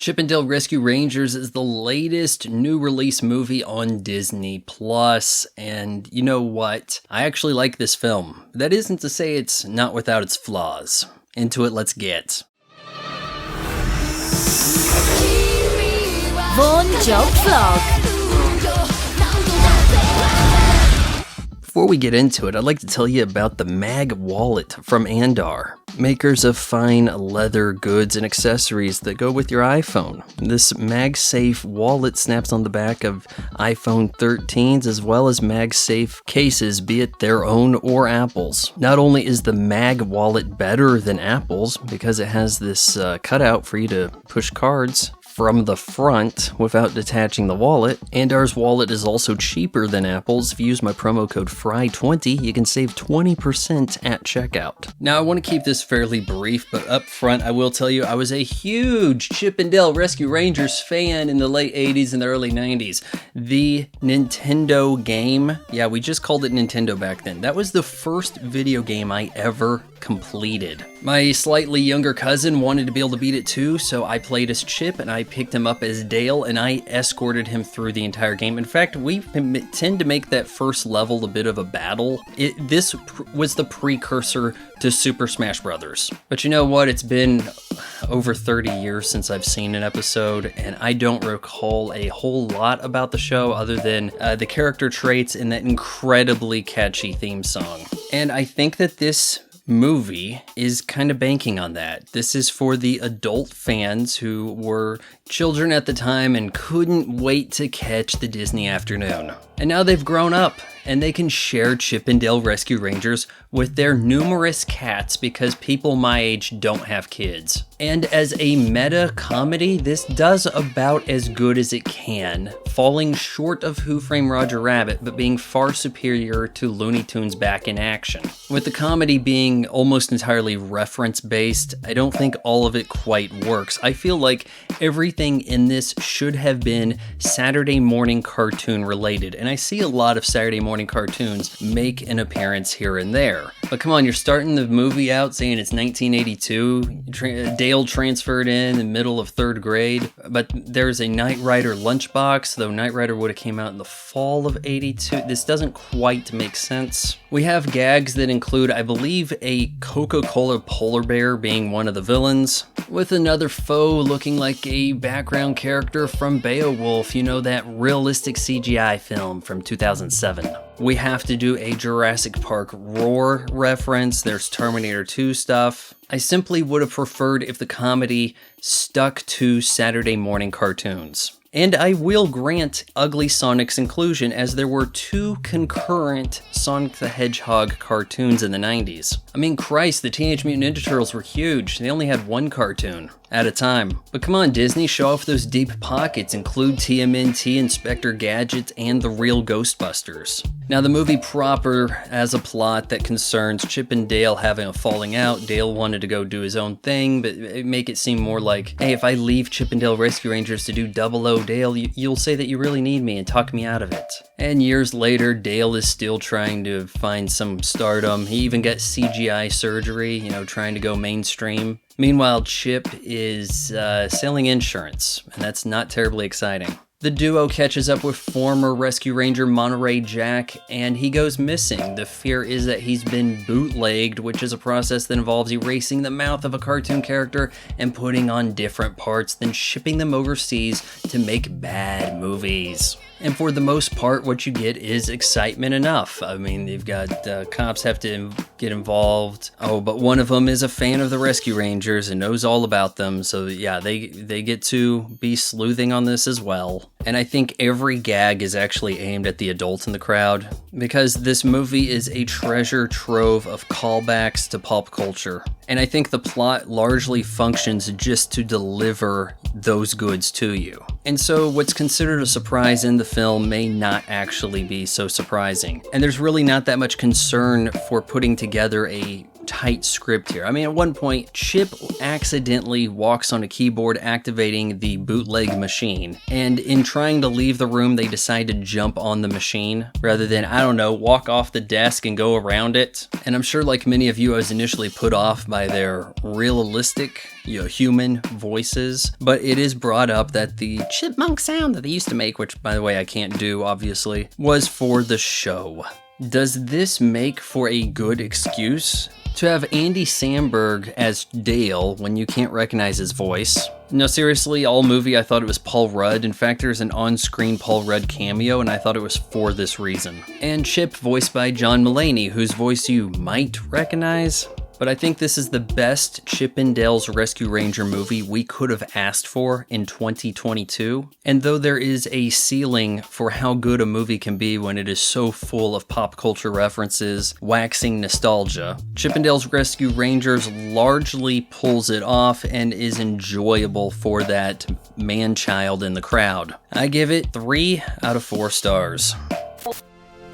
Chip 'n Dale Rescue Rangers is the latest new release movie on Disney Plus, and you know what? I actually like this film. That isn't to say it's not without its flaws. Into it, let's get. Vaughan Job Vlog. Before we get into it, I'd like to tell you about the Mag Wallet from Andar, makers of fine leather goods and accessories that go with your iPhone. This MagSafe Wallet snaps on the back of iPhone 13s as well as MagSafe cases, be it their own or Apple's. Not only is the Mag Wallet better than Apple's because it has this cutout for you to push cards from the front without detaching the wallet. Andar's wallet is also cheaper than Apple's. If you use my promo code FRY20, you can save 20% at checkout. Now, I want to keep this fairly brief, but up front, I will tell you I was a huge Chip 'n Dale Rescue Rangers fan in the late 80s and the early 90s. The Nintendo game, yeah, we just called it Nintendo back then. That was the first video game I ever completed. My slightly younger cousin wanted to be able to beat it too, so I played as Chip and I picked him up as Dale and I escorted him through the entire game. In fact, we tend to make that first level a bit of a battle. This was the precursor to Super Smash Brothers. But you know what? It's been over 30 years since I've seen an episode, and I don't recall a whole lot about the show other than the character traits and that incredibly catchy theme song. And I think that this movie is kind of banking on that. This is for the adult fans who were children at the time and couldn't wait to catch the Disney afternoon. And now they've grown up and they can share Chip 'n Dale Rescue Rangers with their numerous cats because people my age don't have kids. And as a meta comedy, this does about as good as it can, falling short of Who Framed Roger Rabbit, but being far superior to Looney Tunes Back in Action. With the comedy being almost entirely reference-based, I don't think all of it quite works. I feel like everything in this should have been Saturday morning cartoon related, and I see a lot of Saturday morning cartoons make an appearance here and there. But come on, you're starting the movie out saying it's 1982, Dale transferred in the middle of 3rd grade, but there's a Knight Rider lunchbox, though Knight Rider would have came out in the fall of 82. This doesn't quite make sense. We have gags that include, I believe, a Coca-Cola polar bear being one of the villains, with another foe looking like a background character from Beowulf, you know, that realistic CGI film from 2007. We have to do a Jurassic Park Roar reference, there's Terminator 2 stuff. I simply would have preferred if the comedy stuck to Saturday morning cartoons. And I will grant Ugly Sonic's inclusion, as there were 2 concurrent Sonic the Hedgehog cartoons in the 90s. I mean, Christ, the Teenage Mutant Ninja Turtles were huge. They only had 1 cartoon at a time. But come on, Disney, show off those deep pockets. Include TMNT, Inspector Gadget, and the real Ghostbusters. Now, the movie proper has a plot that concerns Chip and Dale having a falling out. Dale wanted to go do his own thing, but make it seem more like, hey, if I leave Chip and Dale Rescue Rangers to do 00 Dale, you'll say that you really need me and talk me out of it. And years later, Dale is still trying to find some stardom. He even got CGI surgery, you know, trying to go mainstream. Meanwhile, Chip is selling insurance, and that's not terribly exciting. The duo catches up with former Rescue Ranger Monterey Jack, and he goes missing. The fear is that he's been bootlegged, which is a process that involves erasing the mouth of a cartoon character and putting on different parts, then shipping them overseas to make bad movies. And for the most part, what you get is excitement enough. I mean, you've got cops have to get involved. Oh, but one of them is a fan of the Rescue Rangers and knows all about them. So yeah, they get to be sleuthing on this as well. And I think every gag is actually aimed at the adult in the crowd, because this movie is a treasure trove of callbacks to pop culture. And I think the plot largely functions just to deliver those goods to you. And so what's considered a surprise in the film may not actually be so surprising. And there's really not that much concern for putting together a tight script here. I mean, at one point, Chip accidentally walks on a keyboard activating the bootleg machine, and in trying to leave the room, they decide to jump on the machine rather than, I don't know, walk off the desk and go around it. And I'm sure, like many of you, I was initially put off by their realistic, human voices, but it is brought up that the chipmunk sound that they used to make, which by the way I can't do obviously, was for the show. Does this make for a good excuse to have Andy Samberg as Dale when you can't recognize his voice? No, seriously, all movie I thought it was Paul Rudd. In fact, there's an on-screen Paul Rudd cameo, and I thought it was for this reason. And Chip voiced by John Mulaney, whose voice you might recognize. But I think this is the best Chip and Dale's Rescue Ranger movie we could have asked for in 2022. And though there is a ceiling for how good a movie can be when it is so full of pop culture references, waxing nostalgia, Chip and Dale's Rescue Rangers largely pulls it off and is enjoyable for that man-child in the crowd. I give it 3 out of 4 stars.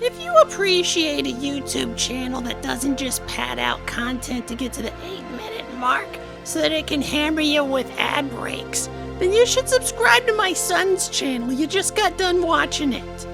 If you appreciate a YouTube channel that doesn't just pad out content to get to the 8-minute mark so that it can hammer you with ad breaks, then you should subscribe to my son's channel. You just got done watching it.